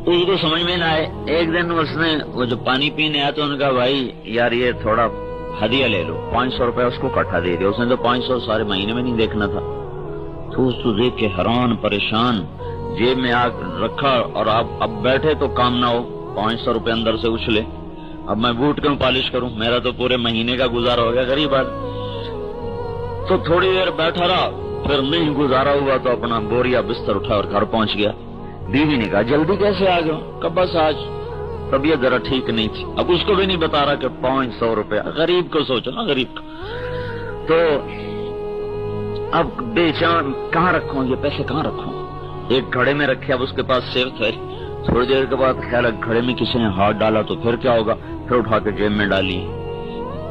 اس کو سمجھ میں نہ آئے. ایک دن اس نے وہ جو پانی پینے آیا تو ان کا بھائی یار یہ تھوڑا ہدیہ لے لو, 500 روپے اس کو کٹھا دے دیا. اس نے تو 500 سارے مہینے میں نہیں دیکھنا تھا. تو اس کو دیکھ کے حیران پریشان جیب میں آ رکھا, اور اب بیٹھے تو کام نہ ہو, 500 روپے اندر سے اچھلے. اب میں بوٹ کیوں پالش کروں, میرا تو پورے مہینے کا گزارا ہو گیا غریب آدمی. تو تھوڑی دیر بیٹھا رہا, پھر نہیں گزارا ہوا تو اپنا بوریا بستر اٹھا اور گھر پہنچ گیا. بیوی نے کہا جلدی کیسے آ گئے؟ کہ بس آج طبیعت ذرا ٹھیک نہیں تھی. اب اس کو بھی نہیں بتا رہا کہ 500 روپے, غریب کو سوچو نا, غریب کو. تو اب بے چین کہاں رکھوں یہ پیسے, کہاں رکھوں؟ ایک گھڑے میں رکھے, اب اس کے پاس سیف تھے. تھوڑی دیر کے بعد خیال ہے گھڑے میں کسی نے ہاتھ ڈالا تو پھر کیا ہوگا, پھر اٹھا کے جیب میں ڈالی.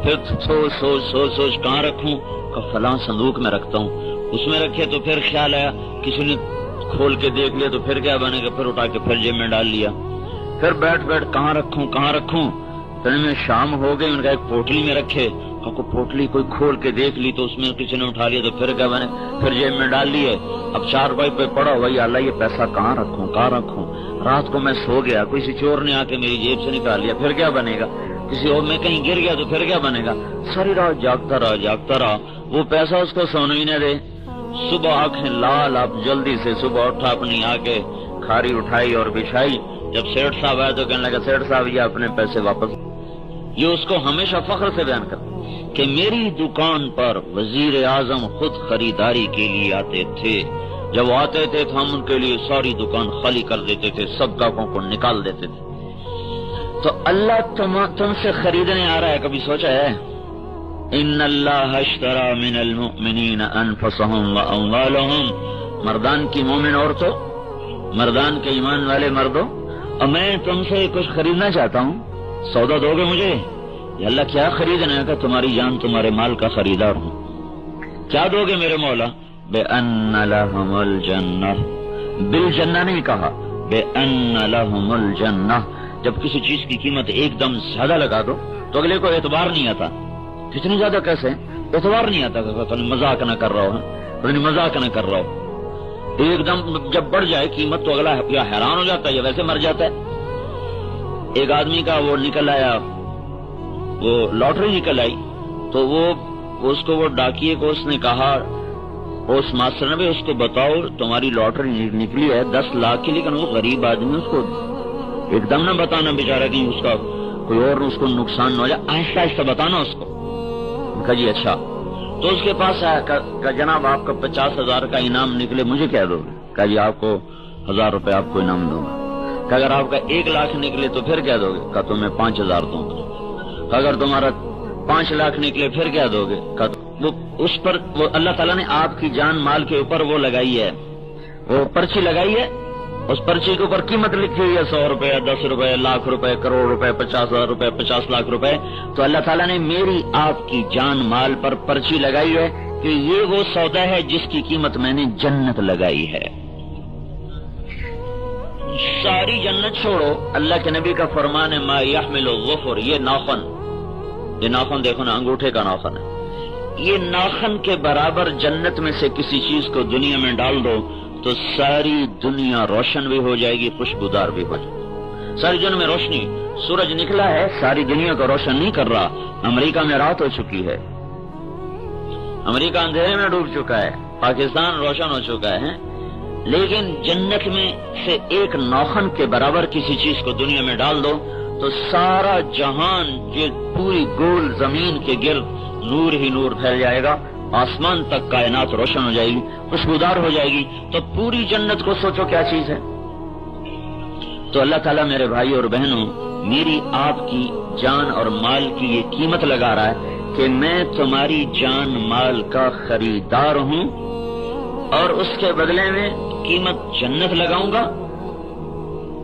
پھر سوچ کہاں رکھوں, کہ فلاں صندوق میں رکھتا ہوں. اس میں رکھے تو پھر خیال آیا کسی نے کھول کے دیکھ لیا تو پھر کیا بنے گا, پھر اٹھا کے پھر جیب میں ڈال لیا. پھر بیٹھ کہاں رکھوں. پھر میں شام ہو گئی, ان کا ایک پوٹلی میں رکھے, پوٹلی کوئی کھول کے دیکھ لی تو اس میں کسی نے اٹھا لیا تو پھر کیا بنے, پھر جیب میں ڈال لیے. اب 4 بائی پہ پڑا, وہی اللہ یہ پیسہ کہاں رکھوں. رات کو میں سو گیا, کسی چور نے آ کے میری جیب سے نکال لیا, پھر کیا بنے گا. کسی اور میں کہیں گر گیا تو پھر کیا بنے گا. ساری رات جاگتا رہا. وہ پیسہ اس کو سونے ہی نہ دے. صبح آنکھیں لال, اب جلدی سے صبح اٹھا, اپنی آ کے کھاری اٹھائی اور بچھائی. جب سیٹھ صاحب آئے تو کہنے لگا سیٹھ صاحب یہ اپنے پیسے واپس. یہ اس کو ہمیشہ فخر سے بیان کرتا کہ میری دکان پر وزیر اعظم خود خریداری کے لیے آتے تھے. جب وہ آتے تھے تو ہم ان کے لیے ساری دکان خالی کر دیتے تھے, سب گاہکوں کو نکال دیتے تھے. تو اللہ تم سے خریدنے آ رہا ہے, کبھی سوچا ہے؟ ان اللہ اشترى من المؤمنین انفسهم واموالهم, مردان کی مومن عورتوں, مردان کے ایمان والے مردوں, اور میں تم سے کچھ خریدنا چاہتا ہوں, سودا دو گے مجھے؟ یا اللہ کیا خریدنا ہے؟ کہ تمہاری جان تمہارے مال کا خریدار ہوں. کیا دو گے میرے مولا؟ بِأَنَّ لَهُمُ الْجَنَّةَ, بالجنہ نہیں کہا, بِأَنَّ لَهُمُ الْجَنَّةَ. جب کسی چیز کی قیمت ایک دم زیادہ لگا دو تو اگلے کو اعتبار نہیں آتا. کتنی زیادہ کیسے اعتبار نہیں آتا, کہ مذاق نہ کر رہا ہو. ایک دم جب بڑھ جائے قیمت تو اگلا یا حیران ہو جاتا ہے یا ویسے مر جاتا ہے. ایک آدمی کا وہ نکل آیا, وہ لاٹری نکل آئی, تو وہ اس کو وہ ڈاکیے کو اس نے کہا, اس ماسٹر نے بھی اس کو بتاؤ تمہاری لاٹری نکلی ہے 10 لاکھ کی, لیکن وہ غریب آدمی اس کو ایک دم نہ بتانا بیچارہ, کہ اس کا کوئی اور اس کو نقصان نہ ہو جائے, آہستہ آہستہ بتانا اس کو. کہا جی اچھا. تو اس کے پاس آیا, کہا جناب آپ کا 50,000 کا انعام نکلے, مجھے کیا دو گے؟ کہا جی آپ کو 1000 روپے آپ کو انعام دوں گا. کہ اگر آپ کا 1 لاکھ نکلے تو پھر کیا دو گے؟ کہا تو میں 5000 دوں گا. اگر تمہارا 5 لاکھ نکلے پھر کیا دو گے؟ کہا وہ اس پر وہ اللہ تعالیٰ نے آپ کی جان مال کے اوپر وہ لگائی ہے, وہ پرچی لگائی ہے. اس پرچی کے اوپر قیمت لکھی ہوئی ہے, 100 روپے, 10 روپے, لاکھ روپے, کروڑ روپے, 50,000 روپے, 50 لاکھ روپے. تو اللہ تعالیٰ نے میری آپ کی جان مال پر پرچی لگائی ہے کہ یہ وہ سودا ہے جس کی قیمت میں نے جنت لگائی ہے. ساری جنت چھوڑو, اللہ کے نبی کا فرمان ہے ما یحمل الظفر, یہ ناخن دیکھو نا, انگوٹھے کا ناخن ہے, یہ ناخن کے برابر جنت میں سے کسی چیز کو دنیا میں ڈال دو تو ساری دنیا روشن بھی ہو جائے گی, خوشبودار بھی ہو جائے گی. ساری دنیا میں روشنی, سورج نکلا ہے ساری دنیا کو روشن نہیں کر رہا. امریکہ میں رات ہو چکی ہے, امریکہ اندھیرے میں ڈوب چکا ہے, پاکستان روشن ہو چکا ہے, لیکن جنت میں سے ایک ناخن کے برابر کسی چیز کو دنیا میں ڈال دو تو سارا جہان, یہ پوری گول زمین کے گرد نور ہی نور پھیل جائے گا, آسمان تک کائنات روشن ہو جائے گی, خوشبودار ہو جائے گی. تو پوری جنت کو سوچو کیا چیز ہے. تو اللہ تعالیٰ میرے بھائی اور بہنوں, میری آپ کی جان اور مال کی یہ قیمت لگا رہا ہے کہ میں تمہاری جان مال کا خریدار ہوں, اور اس کے بدلے میں قیمت جنت لگاؤں گا.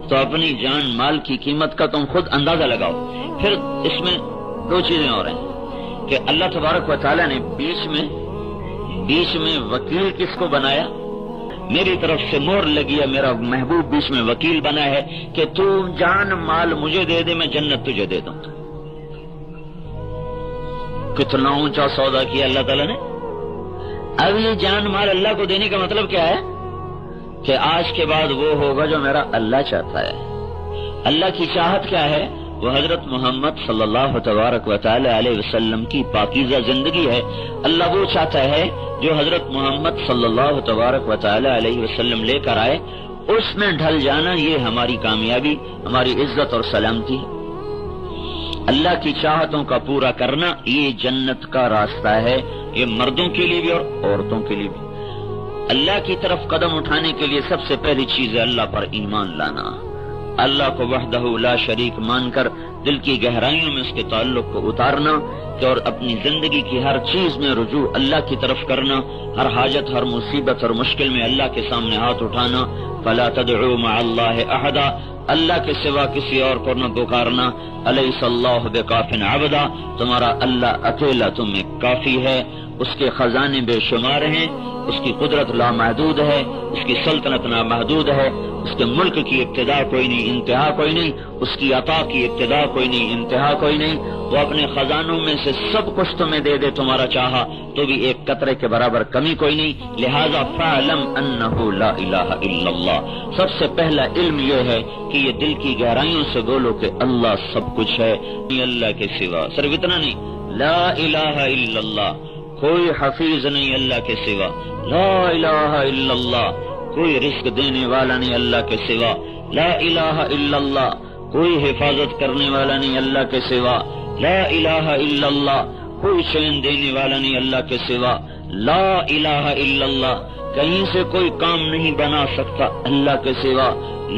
تو اپنی جان مال کی قیمت کا تم خود اندازہ لگاؤ. پھر اس میں 2 چیزیں اور ہیں کہ اللہ تبارک و تعالیٰ نے بیچ میں وکیل کس کو بنایا, میری طرف سے مہر لگی ہے, میرا محبوب بیچ میں وکیل بنا ہے کہ تو جان مال مجھے دے دے, میں جنت تجھے دے دوں. کتنا اونچا سودا کیا اللہ تعالیٰ نے. اب یہ جان مال اللہ کو دینے کا مطلب کیا ہے کہ آج کے بعد وہ ہوگا جو میرا اللہ چاہتا ہے. اللہ کی چاہت کیا ہے؟ وہ حضرت محمد صلی اللہ تبارک و تعالی علیہ وسلم کی پاکیزہ زندگی ہے۔ اللہ وہ چاہتا ہے جو حضرت محمد صلی اللہ تبارک و تعالی علیہ وسلم لے کر آئے، اس میں ڈھل جانا یہ ہماری کامیابی، ہماری عزت اور سلامتی ہے۔ اللہ کی چاہتوں کا پورا کرنا یہ جنت کا راستہ ہے، یہ مردوں کے لیے بھی اور عورتوں کے لیے بھی۔ اللہ کی طرف قدم اٹھانے کے لیے سب سے پہلی چیز ہے اللہ پر ایمان لانا، اللہ کو وحدہ لا شریک مان کر دل کی گہرائیوں میں اس کے تعلق کو اتارنا اور اپنی زندگی کی ہر چیز میں رجوع اللہ کی طرف کرنا، ہر حاجت، ہر مصیبت اور مشکل میں اللہ کے سامنے ہاتھ اٹھانا۔ فلا تدعوا مع اللہ احدا، اللہ کے سوا کسی اور کو نہ پکارنا۔ الیس اللہ بکاف عبدا، تمہارا اللہ اکیلا تمہیں کافی ہے، اس کے خزانے بے شمار ہیں، اس کی قدرت لامحدود ہے، اس کی سلطنت نامحدود ہے، اس کے ملک کی ابتدا کوئی نہیں، انتہا کوئی نہیں، اس کی عطا کی ابتدا کوئی نہیں، انتہا کوئی نہیں۔ وہ اپنے خزانوں میں سے سب کچھ تمہیں دے دے تمہارا چاہا تو بھی ایک قطرے کے برابر کمی کوئی نہیں۔ لہذا فاعلم انہ لا الہ الا اللہ، سب سے پہلا علم یہ ہے کہ یہ دل کی گہرائیوں سے بولو کہ اللہ سب کچھ ہے، اللہ کے سوا۔ صرف اتنا نہیں، لا الہ الا اللہ، کوئی حفیظ نہیں اللہ کے سوا، لا الہ الا اللہ، کوئی رزق دینے والا نہیں اللہ کے سوا، لا الہ الا اللہ، کوئی حفاظت کرنے والا نہیں اللہ کے سوا، لا الہ الا اللہ، کوئی چین دینے والا نہیں اللہ کے سوا، لا الہ الا اللہ، کہیں سے کوئی کام نہیں بنا سکتا اللہ کے سوا،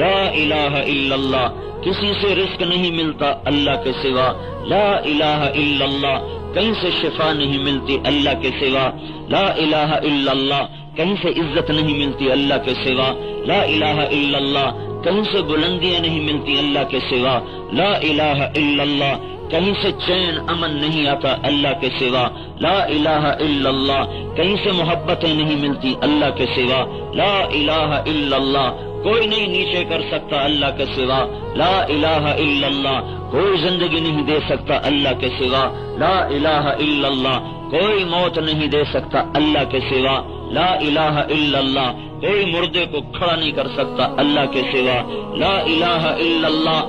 لا الہ الا اللہ، کسی سے رزق نہیں ملتا اللہ کے سوا، لا الہ الا اللہ، کہیں سے شفا نہیں ملتی اللہ کے سوا، لا الہ الا اللہ، کہیں سے عزت نہیں ملتی اللہ کے سوا، لا الہ الا اللہ، کہیں سے بلندیاں نہیں ملتی اللہ کے سوا، لا الہ الا اللہ، کہیں سے چین امن نہیں آتا اللہ کے سوا، لا الہ الا اللہ، کہیں سے محبتیں نہیں ملتی اللہ کے سوا، لا الہ الا اللہ، کوئی نہیں نیچے کر سکتا اللہ کے سوا، لا الہ الا اللہ، کوئی زندگی نہیں دے سکتا اللہ کے سوا، لا الہ الا اللہ، کوئی موت نہیں دے سکتا اللہ کے سوا، لا الہ الا اللہ، کوئی مردے کو کھڑا نہیں کر سکتا اللہ کے سوا، لا الہ الا اللہ،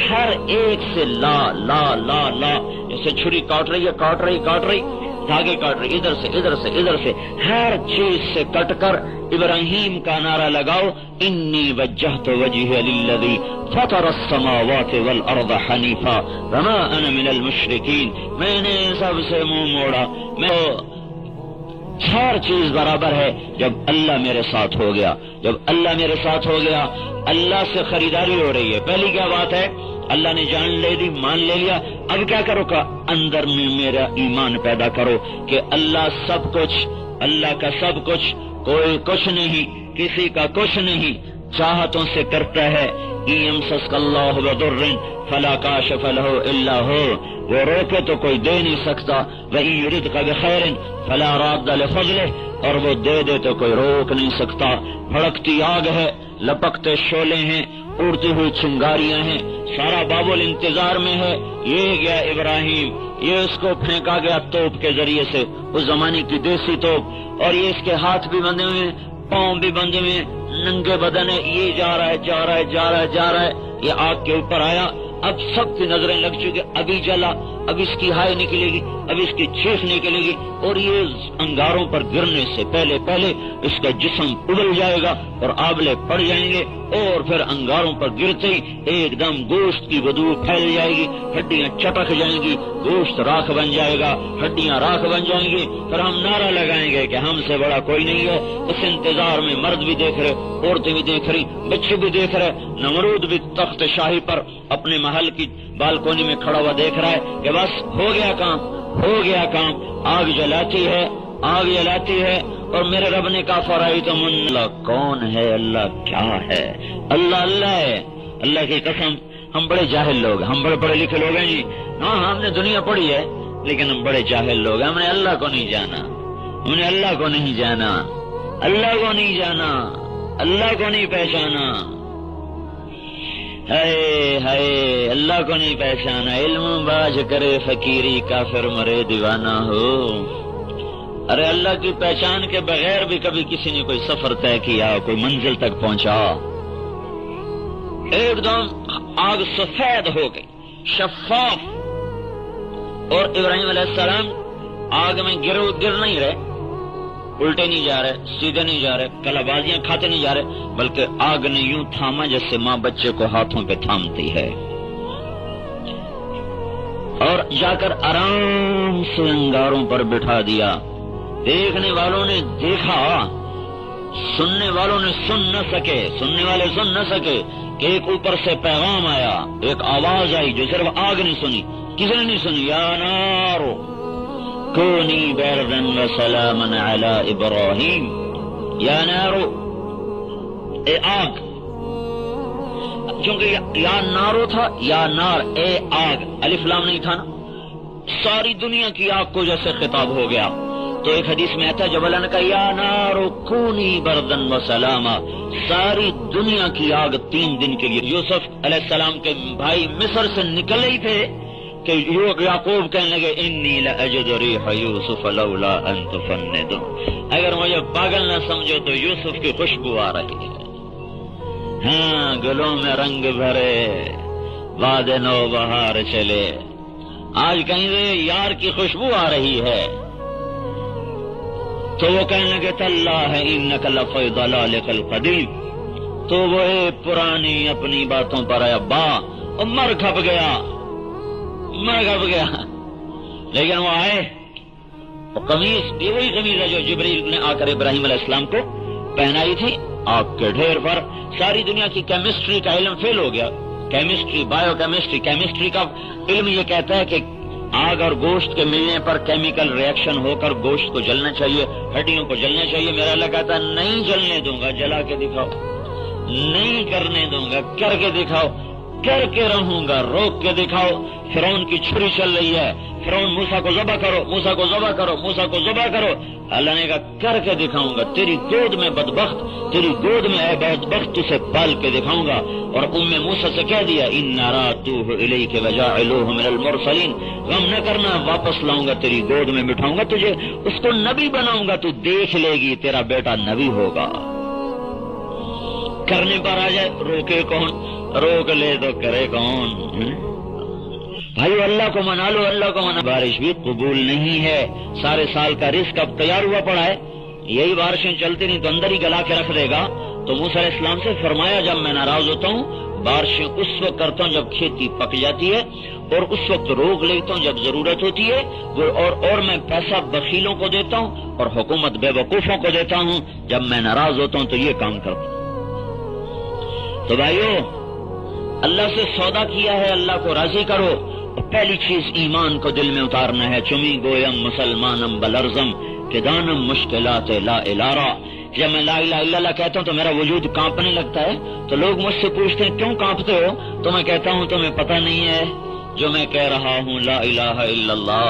ہر ایک سے لا لا لا لا، جیسے چھری کاٹ رہی ہے، کاٹ رہی دھاگے کاٹ رہی، ادھر سے ہر چیز سے کٹ کر ابراہیم کا نعرہ لگاؤ، انی وجہت وجہی للذی فطر السماوات والارض حنیفا وما انا من المشرکین، میں نے سب سے منہ موڑا، میں ہر چیز برابر ہے جب اللہ میرے ساتھ ہو گیا، جب اللہ میرے ساتھ ہو گیا، اللہ سے خریداری ہو رہی ہے۔ پہلی کیا بات ہے؟ اللہ نے جان لے دی، مان لے لیا، اب کیا کرو کا اندر میں میرا ایمان پیدا کرو کہ اللہ سب کچھ، اللہ کا سب کچھ، کوئی کچھ نہیں، کسی کا کچھ نہیں، چاہتوں سے کرتا ہے۔ یمسسک اللہ بضر فلا کاشف لہ الا ہو، وہ روکے تو کوئی دے نہیں سکتا، وَإِن يُرِدْكَ بِخَيْرٍ فَلَا رَادَّ لِفَضْلِهِ، اور وہ دے دے تو کوئی روک نہیں سکتا۔ بھڑکتی آگ ہے، لپکتے شعلے ہیں، اڑتی ہوئی چنگاریاں ہیں، سارا بابل انتظار میں ہے۔ یہ گیا ابراہیم، یہ اس کو پھینکا گیا توپ کے ذریعے سے، اس زمانے کی دیسی توپ، اور یہ اس کے ہاتھ بھی بندھے ہوئے ہیں، پاؤں بھی بندھے ہوئے ہیں، ننگے بدن ہے، یہ جا رہا ہے، یہ آگ کے اوپر آیا، اب سب کی نظریں لگ چکی، ابھی جلا، اب اس کی ہائے نکلے گی، اب اس کی چیخ نکلے گی، اور یہ انگاروں پر گرنے سے پہلے اس کا جسم ابل جائے گا اور آبلے پڑ جائیں گے، اور پھر انگاروں پر گرتے ہی ایک دم گوشت کی بدبو پھیل جائے گی، ہڈیاں چٹک جائیں گی، گوشت راکھ بن جائے گا، ہڈیاں راکھ بن جائیں گی، پھر ہم نعرہ لگائیں گے کہ ہم سے بڑا کوئی نہیں ہے۔ اس انتظار میں مرد بھی دیکھ رہے، عورتیں بھی دیکھ رہی، بچے بھی دیکھ رہے، نمرود بھی تخت شاہی پر اپنے محل کی بالکونی میں کھڑا ہوا دیکھ رہا ہے کہ بس ہو گیا کام، آگ جلاتی ہے، اور میرے رب نے کہا فرأیتم اللہ کون ہے، اللہ کیا ہے، اللہ ہے۔ اللہ کی قسم ہم بڑے جاہل لوگ، ہم بڑے پڑھے لکھے لوگ ہیں جی، ہاں ہم نے دنیا پڑھی ہے لیکن ہم بڑے جاہل لوگ ہیں، ہم نے اللہ کو نہیں جانا، اللہ کو نہیں پہچانا، ہائے اللہ کو نہیں پہچانا۔ علم باج کرے فقیری، کافر مرے دیوانہ ہو۔ ارے اللہ کی پہچان کے بغیر بھی کبھی کسی نے کوئی سفر طے کیا، کوئی منزل تک پہنچا؟ ایک دم آگ سفید ہو گئی، شفاف، اور ابراہیم علیہ السلام آگ میں گر نہیں رہے، الٹے نہیں جا رہے، سیدھے نہیں جا رہے، کلابازیاں کھاتے نہیں جا رہے، بلکہ آگ نے یوں تھاما جیسے ماں بچے کو ہاتھوں پہ تھامتی ہے، اور جا کر آرام سے انگاروں پر بٹھا دیا۔ دیکھنے والوں نے دیکھا، سننے والوں نے سننے والے سن نہ سکے کہ ایک اوپر سے پیغام آیا، ایک آواز آئی جو صرف آگ نے سنی، کسی نے نہیں سنی، یا نارو کونی بردا وسلاما علی ابراہیم، یا نارو اے آگ، کیونکہ یا نارو تھا، یا نار اے آگ، الف لام نہیں تھا نا، ساری دنیا کی آگ کو جیسے خطاب ہو گیا۔ تو ایک حدیث میں آتا ہے جب اللہ نے کہا یا نارو کونی بردن وسلاما، ساری دنیا کی آگ 3 دن کے لیے۔ یوسف علیہ السلام کے بھائی مصر سے نکلے ہی تھے کہ یعقوب کہنے لگے انی لاجد ریح یوسف لولا ان تفندون، اگر مجھے پاگل نہ سمجھو تو یوسف کی خوشبو آ رہی ہے، ہاں گلوں میں رنگ بھرے باد نو بہار چلے، آج کہیں سے یار کی خوشبو آ رہی ہے۔ تو وہ کہنے لگے تاللہ انک لفی ضلالک القدیم، تو وہ پرانی اپنی باتوں پر آیا اور مر کھپ گیا، لیکن وہ آئے، وہ قمیص بھی وہی قمیص ہے جو جبریل نے آ کر ابراہیم علیہ السلام کو پہنائی تھی، آگ کے ڈھیر پر۔ ساری دنیا کی کیمسٹری کا علم فیل ہو گیا، کیمسٹری، بایو کیمسٹری، کیمسٹری کا علم یہ کہتا ہے کہ آگ اور گوشت کے ملنے پر کیمیکل ریئیکشن ہو کر گوشت کو جلنا چاہیے، ہڈیوں کو جلنا چاہیے۔ میرا اللہ کہتا ہے نہیں جلنے دوں گا، جلا کے دکھاؤ، نہیں کرنے دوں گا، کر کے دکھاؤ، کر کے رہوں گا، روک کے دکھاؤ۔ فرعون کی چھری چل رہی ہے، فرعون موسیٰ کو ذبح کرو، موسیٰ کو ذبح کرو، موسیٰ کو ذبح کرو، اللہ نے کہا کر کے دکھاؤں گا، تیری گود میں بدبخت، تیری گود میں اے بدبخت تجھے پال کے دکھاؤں گا۔ اور موسیٰ سے کہہ دیا ان راتوہ الیک وجاعلوہ من المرسلین، غم نہ کرنا، واپس لاؤں گا، تیری گود میں بٹھاؤں گا تجھے، اس کو نبی بناؤں گا، تو دیکھ لے گی تیرا بیٹا نبی ہوگا۔ کرنے پر آ جائے روکے کون، روک لے تو کرے کون؟ بھائی اللہ کو منا لو، اللہ کو منا۔ بارش بھی قبول نہیں ہے، سارے سال کا رزق اب تیار ہوا پڑا ہے، یہی بارشیں چلتی نہیں تو اندر ہی گلا کے رکھ دے گا۔ تو موسیٰ علیہ السلام سے فرمایا جب میں ناراض ہوتا ہوں بارشیں اس وقت کرتا ہوں جب کھیتی پک جاتی ہے، اور اس وقت روک لیتا ہوں جب ضرورت ہوتی ہے، اور میں پیسہ بخیلوں کو دیتا ہوں اور حکومت بے وقوفوں کو دیتا ہوں۔ جب میں ناراض ہوتا ہوں تو یہ کام کرتا ہوں۔ تو بھائیو اللہ سے سودا کیا ہے، اللہ کو راضی کرو۔ پہلی چیز ایمان کو دل میں اتارنا ہے۔ چمی گویم مسلمانم بلرزم کہ دانم مشکلات لا الارا، جب میں لا الہ الا اللہ کہتا ہوں تو میرا وجود کانپنے لگتا ہے۔ تو لوگ مجھ سے پوچھتے ہیں کیوں کانپتے ہو، تو میں کہتا ہوں تمہیں پتہ نہیں ہے جو میں کہہ رہا ہوں لا الہ الا اللہ،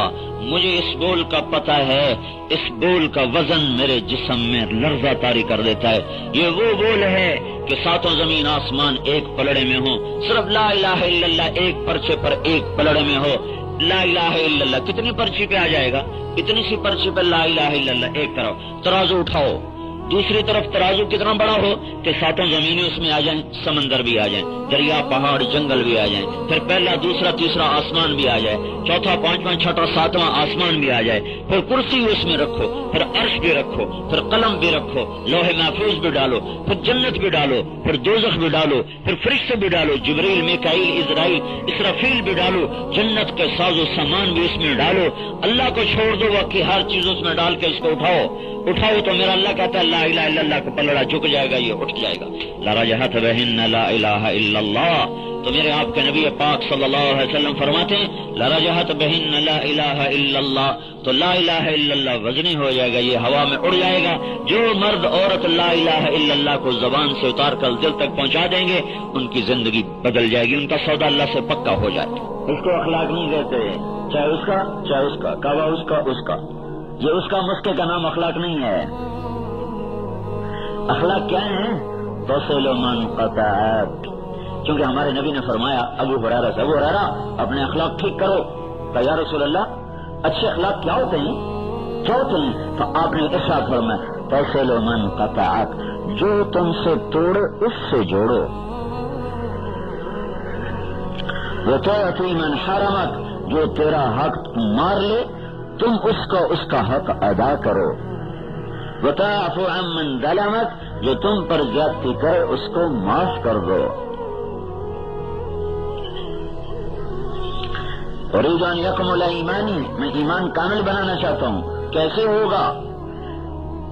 مجھے اس بول کا پتہ ہے، اس بول کا وزن میرے جسم میں لرزہ طاری کر دیتا ہے۔ یہ وہ بول ہے کہ 7 زمین آسمان ایک پلڑے میں ہو، صرف لا الہ الا اللہ ایک پرچے پر ایک پلڑے میں ہو۔ لا الہ الا اللہ کتنی پرچی پہ آ جائے گا؟ اتنی سی پرچی پہ لا الہ الا اللہ ایک طرف، ترازو اٹھاؤ، دوسری طرف ترازو کتنا بڑا ہو کہ 7 زمینیں اس میں آ جائیں، سمندر بھی آ جائیں، دریا پہاڑ جنگل بھی آ جائیں، پھر پہلا دوسرا تیسرا آسمان بھی آ جائے، چوتھا پانچواں چھٹا ساتواں آسمان بھی آ جائے، پھر کرسی اس میں رکھو، پھر عرش بھی رکھو، پھر قلم بھی رکھو، لوح محفوظ بھی ڈالو، پھر جنت بھی ڈالو، پھر دوزخ بھی ڈالو، پھر فرشتے بھی ڈالو، جبریل میکائیل عزرائیل اسرافیل بھی ڈالو، جنت کے ساز و سامان بھی اس میں ڈالو، اللہ کو چھوڑ دو باقی ہر چیز اس میں ڈال کے اس کو اٹھاؤ تو میرا اللہ کہتا ہے لا الہ الا اللہ کا پلڑا جھک جائے گا، یہ اٹھ جائے گا۔ لا رجحت بہن لا الہ الا اللہ، تو میرے آپ کے نبی پاک صلی اللہ علیہ وسلم فرماتے ہیں لا رجحت بہن لا الہ الا اللہ، تو لا الہ الا اللہ وزنی ہو جائے گا، یہ ہوا میں اڑ جائے گا۔ جو مرد عورت لا الہ الا اللہ کو زبان سے اتار کر دل تک پہنچا دیں گے ان کی زندگی بدل جائے گی، ان کا سودا اللہ سے پکا ہو جائے گا۔ اس کو اخلاق نہیں کہتے، چاہے اس کا کعبہ اس کا، یہ اس کا مسکے کا نام اخلاق نہیں ہے۔ اخلاق کیا ہے؟ توصل من قطعک، کیونکہ ہمارے نبی نے فرمایا ابو ہریرہ سے، ابو ہریرہ اپنے اخلاق ٹھیک کرو۔ کہ یا رسول اللہ اچھے اخلاق کیا ہوتے ہیں؟ تو آپ نے ارشاد فرمایا توصل من قطعک، جو تم سے توڑے اس سے جوڑو۔ وتعطی من حرمک، جو تیرا حق مار لے تم اس کا حق ادا کرو، وتعفو عن من ظلمک، جو تم پر زیادتی کرے اس کو معاف کر دو۔ اريد ان يكمل ایمانی، میں ایمان کامل بنانا چاہتا ہوں۔ کیسے ہوگا؟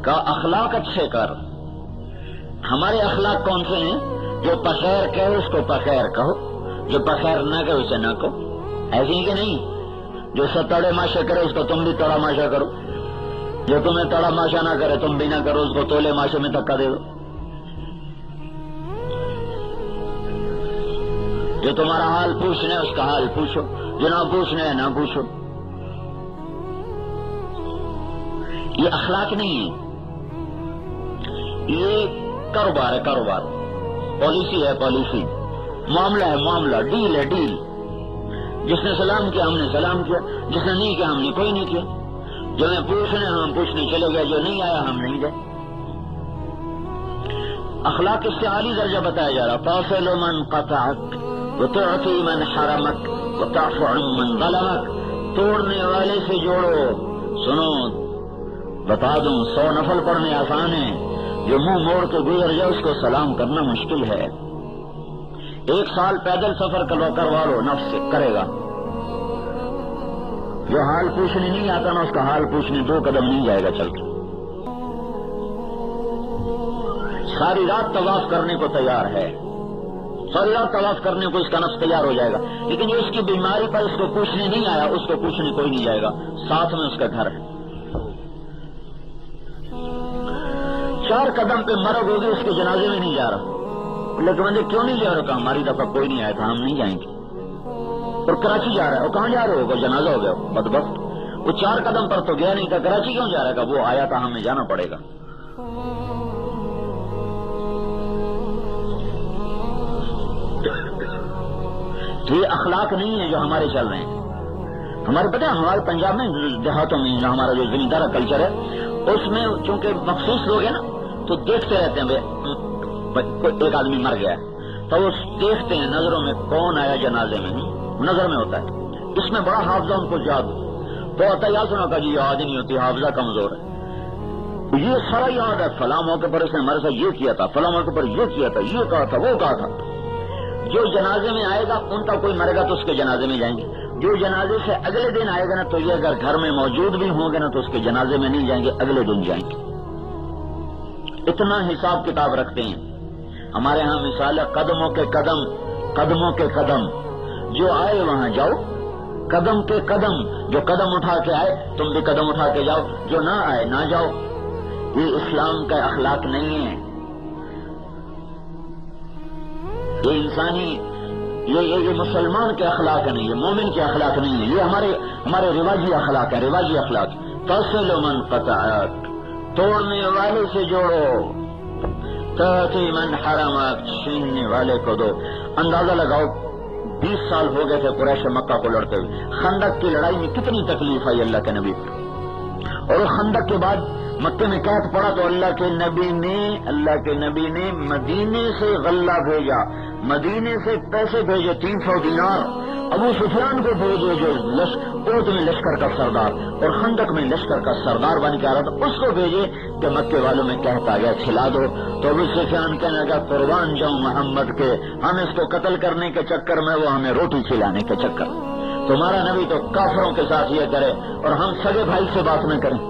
کا اخلاق اچھے کر۔ ہمارے اخلاق کون سے ہیں؟ جو بخیر کہے اس کو بخیر کہو، جو بخیر نہ کہے اسے نہ کہو، ایسے ہی کہ نہیں؟ جو تڑے ماشا کرے اس کو تم بھی تڑا ماشا کرو، جو تمہیں تڑا ماشا نہ کرے تم بھی نہ کرو، اس کو تولے ماشے میں دھکا دے دو۔ جو تمہارا حال پوچھنا ہے اس کا حال پوچھو، جو نہ پوچھنا ہے نہ پوچھو۔ یہ اخلاق نہیں ہے، یہ کاروبار ہے، کاروبار، پالیسی ہے، پالیسی، معاملہ ہے، معاملہ، ڈیل ہے، ڈیل۔ جس نے سلام کیا ہم نے سلام کیا، جس نے نہیں کیا ہم نے کوئی نہیں کیا، جو میں پوچھنے ہم پوچھنے چلے گئے، جو نہیں آیا ہم نہیں گئے۔ اخلاق اس سے عالی درجہ بتایا جا رہا، فاصل من قطعک وتعطی من حرمک وتعفو عن من ظلمک، توڑنے والے سے جوڑو۔ سنو بتا دوں، 100 نفل پڑھنے آسان ہے، جو منہ موڑ کے گزر جائے اس کو سلام کرنا مشکل ہے۔ 1 سال پیدل سفر کروا لو، نفس سے کرے گا۔ جو حال پوچھنے نہیں آتا نا اس کا حال پوچھنے 2 قدم نہیں جائے گا چل کے۔ ساری رات طواف کرنے کو تیار ہے، ساری رات طواف کرنے کو اس کا نفس تیار ہو جائے گا، لیکن جو اس کی بیماری پر اس کو پوچھنے نہیں آیا اس کو پوچھنے کوئی نہیں جائے گا، ساتھ میں اس کا گھر ہے۔ 4 قدم پہ مرگ ہوگی، اس کے جنازے میں نہیں جا رہا، لیکن مجھے کیوں نہیں جا رہا؟ ہماری دفعہ کوئی نہیں آیا تھا، ہم نہیں جائیں گے۔ اور کراچی جا رہا ہے، وہ کہاں جا رہے ہو؟ جنازہ ہو گیا بدبخت، وہ 4 قدم پر تو گیا نہیں تھا، کراچی کیوں جا رہا ہے؟ وہ آیا تھا، ہمیں جانا پڑے گا۔ تو یہ اخلاق نہیں ہے جو ہمارے چل رہے ہیں۔ ہمارے پتہ ہے ہمارے پنجاب میں دیہاتوں میں ہمارا جو زمیندارہ کلچر ہے اس میں چونکہ مخصوص لوگ ہیں نا تو دیکھتے رہتے ہیں، ایک آدمی مر گیا تو وہ دیکھتے ہیں نظروں میں کون آیا جنازے میں، نظر میں ہوتا ہے۔ اس میں بڑا حافظہ ان کو یاد تو ہوتا ہے، یاد سنا کہ جی یاد ہی نہیں ہوتی، حافظہ کمزور ہے۔ یہ سارا یاد ہے، فلاں موقع پر اس نے ہمارے ساتھ یہ کیا تھا، فلاں موقع پر یہ کیا تھا، یہ کہا تھا، وہ کہا تھا۔ جو جنازے میں آئے گا ان کا کوئی مرے گا تو اس کے جنازے میں جائیں گے، جو جنازے سے اگلے دن آئے گا نا تو یہ اگر گھر میں موجود بھی ہوں گے نا تو اس کے جنازے میں نہیں جائیں گے، اگلے دن جائیں گے۔ اتنا حساب کتاب رکھتے ہیں ہمارے ہاں۔ مثال ہے قدموں کے قدم، قدموں کے قدم، جو آئے وہاں جاؤ، قدم کے قدم، جو قدم اٹھا کے آئے تم بھی قدم اٹھا کے جاؤ، جو نہ آئے نہ جاؤ۔ یہ اسلام کا اخلاق نہیں ہے، یہ انسانی، یہ مسلمان کے اخلاق نہیں، یہ مومن کے اخلاق نہیں ہے، یہ ہمارے رواجی اخلاق ہے، رواجی اخلاق۔ تصل من قطعک، توڑنے والے سے جوڑو، تعطی من حرمک، چھیننے والے کو دو۔ اندازہ لگاؤ 20 سال ہو گئے تھے قریش مکہ کو لڑتے ہوئے، خندق کی لڑائی میں کتنی تکلیف آئی اللہ کے نبی کو، اور خندق کے بعد مکے میں قحط پڑا تو اللہ کے نبی نے مدینے سے غلہ بھیجا، مدینے سے پیسے بھیجے، 300 دینار ابو سفیان کو بھیجے جو اوت میں لشکر کا سردار اور خندق میں لشکر کا سردار بن کے آ رہا تھا، اس کو بھیجے کہ مکے والوں میں قحط آ گیا، کھلا دو۔ تو ابو سفیان کہنے لگا قربان جاؤں محمد کے، ہم اس کو قتل کرنے کے چکر میں، وہ ہمیں روٹی کھلانے کے چکر۔ تمہارا نبی تو کافروں کے ساتھ یہ کرے اور ہم سگے بھائی سے بات نہ کریں۔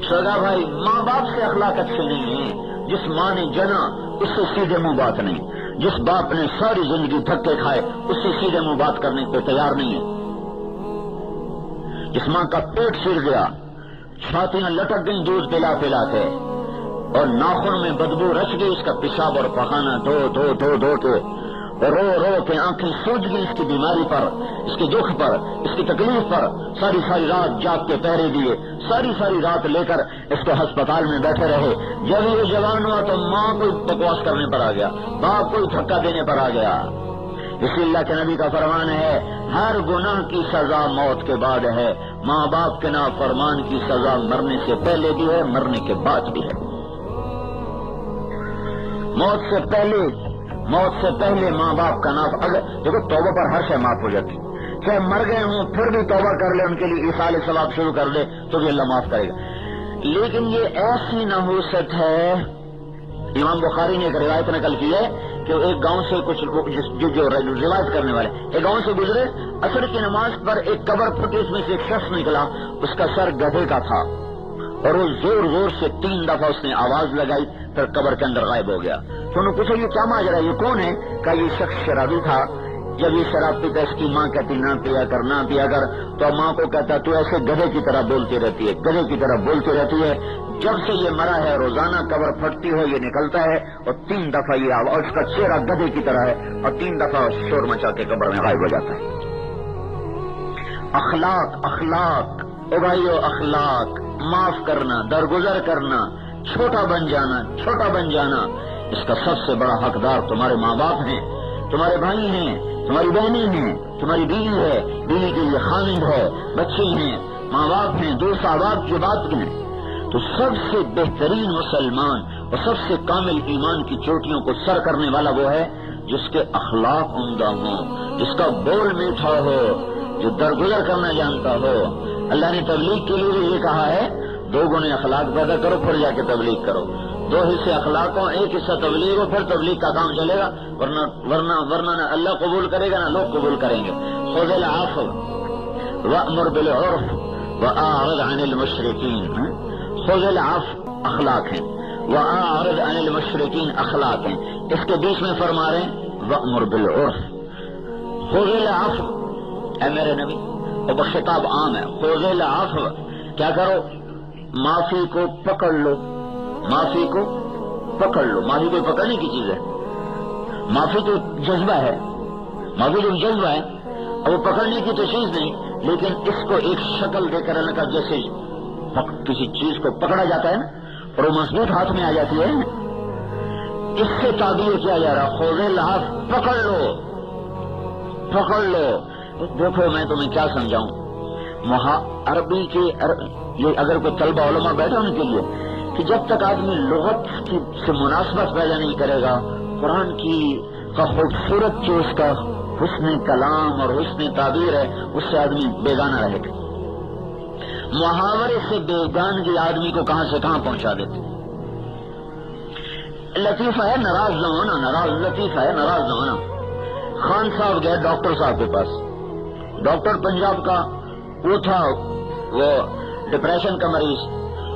سگا بھائی، ماں باپ سے اخلاق اچھے نہیں ہیں، جس ماں نے جنا اس سے سیدھے منہ بات نہیں، جس باپ نے ساری زندگی دھکے کھائے اس سے سیدھے منہ بات کرنے کو تیار نہیں ہے۔ جس ماں کا پیٹ سر گیا، چھاتیاں لٹک گئیں دودھ پلا پلا کے، اور ناخن میں بدبو رچ گئی، اس کا پیشاب اور پخانا دھو دھو دھو دھو کے، رو رو کے آنکھیں سوج گئی اس کی بیماری پر، اس کے دکھ پر، اس کی تکلیف پر، ساری ساری رات جاگ کے پہرے دیے، ساری ساری رات لے کر اس کو ہسپتال میں بیٹھے رہے۔ جب یہ جوان ہوا تو ماں کوئی بکواس کرنے پر آ گیا، باپ کوئی دھکا دینے پر آ گیا۔ اسی اللہ کے نبی کا فرمان ہے ہر گناہ کی سزا موت کے بعد ہے، ماں باپ کے نافرمان کی سزا مرنے سے پہلے بھی ہے، مرنے کے بعد بھی ہے۔ موت سے پہلے موت سے پہلے ماں باپ کا نام، اگر دیکھو توبہ پر ہر شے معاف ہو جاتی، چاہے مر گئے ہوں پھر بھی توبہ کر لے، ان کے لیے ایصال ثواب شروع کر دے تو بھی اللہ معاف کرے گا۔ لیکن یہ ایسی نحوست ہے، امام بخاری نے ایک روایت نقل کی ہے کہ ایک گاؤں سے کچھ جو روایت کرنے والے ایک گاؤں سے گزرے، عصر کی نماز پر ایک قبر پھٹی، اس میں سے ایک شخص نکلا، اس کا سر گدھے کا تھا اور وہ زور زور سے 3 دفعہ اس نے آواز لگائی، پھر قبر کے اندر غائب ہو گیا۔ تو انہوں نے پوچھا یہ کیا ماجرا ہے، یہ کون ہے؟ کہا یہ شخص شرابی تھا، جب یہ شراب پیتا اس کی ماں کہتی نہ پیا کر نہ پیا کر، تو ماں کو کہتا تو ایسے گدھے کی طرح بولتی رہتی ہے، گدھے کی طرح بولتی رہتی ہے۔ جب سے یہ مرا ہے روزانہ قبر پھٹتی ہے، یہ نکلتا ہے اور 3 دفعہ یہ آواز، اس کا چہرہ گدھے کی طرح ہے اور 3 دفعہ شور مچا کے قبر میں غائب ہو جاتا ہے۔ اخلاق، اخلاق او بھائیو، اخلاق، معاف کرنا، درگزر کرنا، چھوٹا بن جانا، چھوٹا بن جانا، اس کا سب سے بڑا حقدار تمہارے ماں باپ ہیں، تمہارے بھائی ہیں، تمہاری بہنیں ہیں، تمہاری بیوی ہے، بیوی کے لیے خاوند ہے، بچے ہیں، ماں باپ ہیں، دوست احباب کی بات کریں تو سب سے بہترین مسلمان اور سب سے کامل ایمان کی چوٹیوں کو سر کرنے والا وہ ہے جس کے اخلاق عمدہ ہوں، جس کا بول میٹھا ہو، جو درگزر کرنا جانتا ہو۔ اللہ نے تبلیغ کے لیے یہ کہا ہے 2 گنے اخلاق پیدا کرو پھر جا کے تبلیغ کرو، 2 حصے اخلاق ہو، 1 حصہ تبلیغ ہو، پھر تبلیغ کا کام چلے گا، ورنہ نہ اللہ قبول کرے گا نہ لوگ قبول کریں گے۔ خذ العفو وأمر بالعرف وأعرض عن المشرکین، خذ العفو اخلاق ہیں، وأعرض عن المشرکین اخلاق ہیں، اس کے بیچ میں فرما رہے ہیں وأمر بالعرف، خذ العفو، اے میرے نبی، اور خطاب عام ہے، خذ العفو، کیا کرو؟ معافی کو پکڑ لو، معافی کو پکڑ لو۔ معافی کوئی پکڑنے کی چیز ہے؟ معافی تو جذبہ ہے، معافی تو جذبہ ہے، اور وہ پکڑنے کی تو چیز نہیں، لیکن اس کو ایک شکل دے کر اللہ کا، جیسے کسی چیز کو پکڑا جاتا ہے نا اور وہ مضبوط ہاتھ میں آ جاتی ہے، اس سے تعبیر کیا جا رہا، خذ العفو، پکڑ لو، پکڑ لو۔ دیکھو میں تمہیں کیا سمجھاؤں، عربی کے یہ اگر کوئی طلبہ علماء بیٹھا ان کے لیے کہ جب تک آدمی لغت سے مناسبت پیدا نہیں کرے گا، قرآن کا خوبصورت جو اس کا حسن کلام اور حسن تعبیر ہے اس سے آدمی بیگانہ رہے گا۔ محاورے سے بیگانگی آدمی کو کہاں سے کہاں پہنچا دیتے۔ لطیفہ ہے ناراض نہ ہونا، لطیفہ ہے ناراض نہ ہونا۔ خان صاحب گئے ڈاکٹر صاحب کے پاس، ڈاکٹر پنجاب کا وہ تھا، وہ ڈپریشن کا مریض،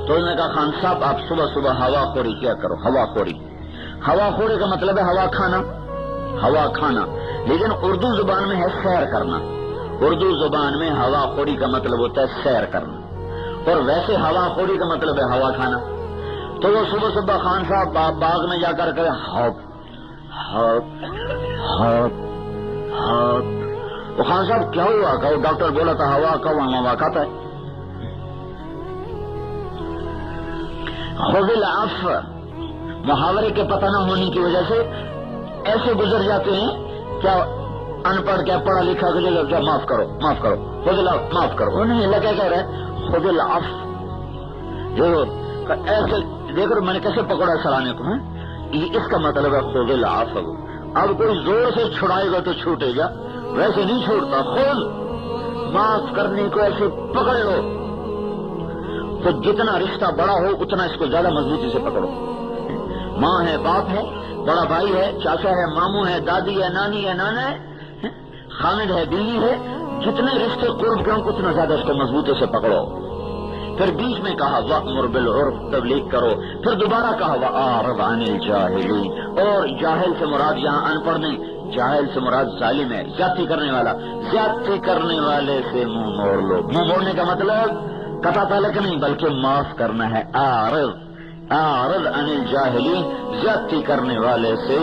تو انہوں نے کہا خان صاحب آپ صبح صبح ہوا خوری کیا کرو، ہوا خوری۔ ہوا خوری کا مطلب ہے ہوا کھانا، ہوا کھانا، لیکن اردو زبان میں ہے سیر کرنا، اردو زبان میں ہوا خوری کا مطلب ہوتا ہے سیر کرنا، اور ویسے ہوا خوری کا مطلب ہے ہوا کھانا۔ تو وہ صبح صبح خان صاحب باغ میں جا کر کہ ہاپ ہاپ ہاپ ہاپ، وہ خان صاحب کیا ہوا؟ کہ وہ ڈاکٹر بولا تھا ہوا کا، ہوا کھاتا ہے۔ خذ العفو، محاورے کے پتہ نہ ہونے کی وجہ سے ایسے گزر جاتے ہیں، کیا ان پڑھ کیا پڑھا لکھا کے جگہ کیا معاف کرو معاف کرو، خذ العفو معاف کرو، نہیں اللہ کیا کہہ رہا ہے خذ العفو۔ ایسے دیکھ رہے میں نے کیسے پکڑا سرانے کو، اس کا مطلب ہے خذ العفو۔ اب کوئی زور سے چھڑائے گا تو چھوٹے گا، ویسے نہیں چھوڑتا، خود معاف کرنے کو ایسے پکڑ لو، تو جتنا رشتہ بڑا ہو اتنا اس کو زیادہ مضبوطی سے پکڑو۔ ماں ہے، باپ ہے، بڑا بھائی ہے، چاچا ہے، ماموں ہے، دادی ہے، نانی ہے، نانا ہے، خامد ہے، بیوی ہے، جتنے رشتے قرب کے ہوں اتنا زیادہ اس کو مضبوطی سے پکڑو۔ پھر بیچ میں کہا وأمر بالعرف، تبلیغ کرو، پھر دوبارہ کہا وأعرض عن الجاہلین، اور جاہل سے مراد یہاں ان پڑھ نہیں، جاہل سے مراد ظالم ہے، زیادتی کرنے والا، زیادتی کرنے والے سے منہ موڑ لو۔ منہ موڑنے کا مطلب قطع تعلق نہیں بلکہ معاف کرنا ہے۔ اعرض عن الجاہلین، زیادتی کرنے والے سے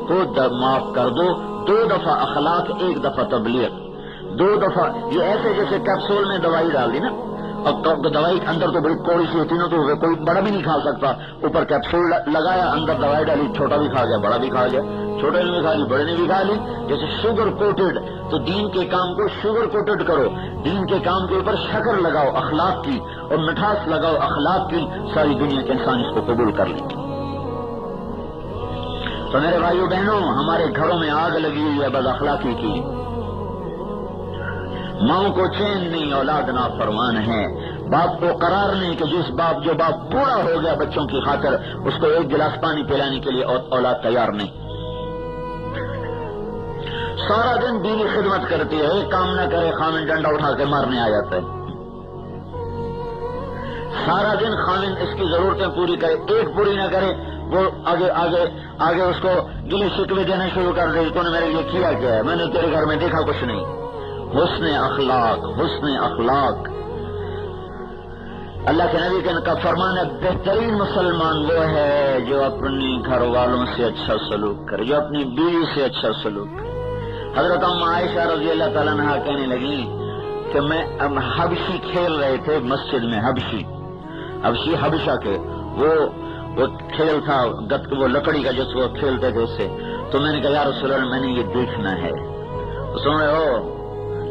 تو معاف کر دو۔ 2 دفعہ اخلاق، 1 دفعہ تبلیغ، 2 دفعہ، یہ ایسے جیسے کیپسول میں دوائی ڈال دی نا، اور دوائی اندر تو بڑی کوڑی سی ہوتی نا، تو کوئی بڑا بھی نہیں کھا سکتا، اوپر کیپسول لگایا، اندر دوائی ڈالی، چھوٹا بھی کھا گیا، بڑا بھی کھا گیا، چھوٹے نے بھی کھا لی، بڑے نے بھی کھا لی، جیسے شوگر کوٹڈ۔ تو دین کے کام کو شوگر کوٹڈ کرو، دین کے کام کے اوپر شکر لگاؤ اخلاق کی، اور مٹھاس لگاؤ اخلاق کی، ساری دنیا کے انسان اس کو قبول کر لیں گے۔ تو میرے بھائیوں بہنوں، ہمارے گھروں میں آگ لگی ہوئی ہے بد اخلاقی کی. ماں کو چین نہیں، اولاد نافرمان ہے. باپ کو قرار نہیں کہ جو باپ بوڑھا ہو گیا بچوں کی خاطر اس کو ایک گلاس پانی پلانے کے لیے اولاد تیار نہیں. سارا دن بیوی خدمت کرتی ہے، ایک کام نہ کرے خامن ڈنڈا اٹھا کے مارنے آ جاتا ہے. سارا دن خامن اس کی ضرورتیں پوری کرے، ایک پوری نہ کرے وہ آگے اس کو گلے شکوے دینا شروع کر دے. تو نے میرے لیے کیا کیا ہے، میں نے تیرے گھر میں دیکھا کچھ نہیں. حسن اخلاق. اللہ کے نبی کا فرمان ہے بہترین مسلمان وہ ہے جو اپنی گھر والوں سے اچھا سلوک کرے، جو اپنی بیوی سے اچھا سلوک کرے. حضرت ام عائشہ رضی اللہ تعالیٰ عنہ کہنے لگی کہ میں حبشی کھیل رہے تھے مسجد میں. حبشی حبشہ کے وہ کھیل تھا، وہ لکڑی کا جس وہ کھیلتے تھے اس سے. تو میں نے کہا یا رسول اللہ میں نے یہ دیکھنا ہے. سن رہے ہو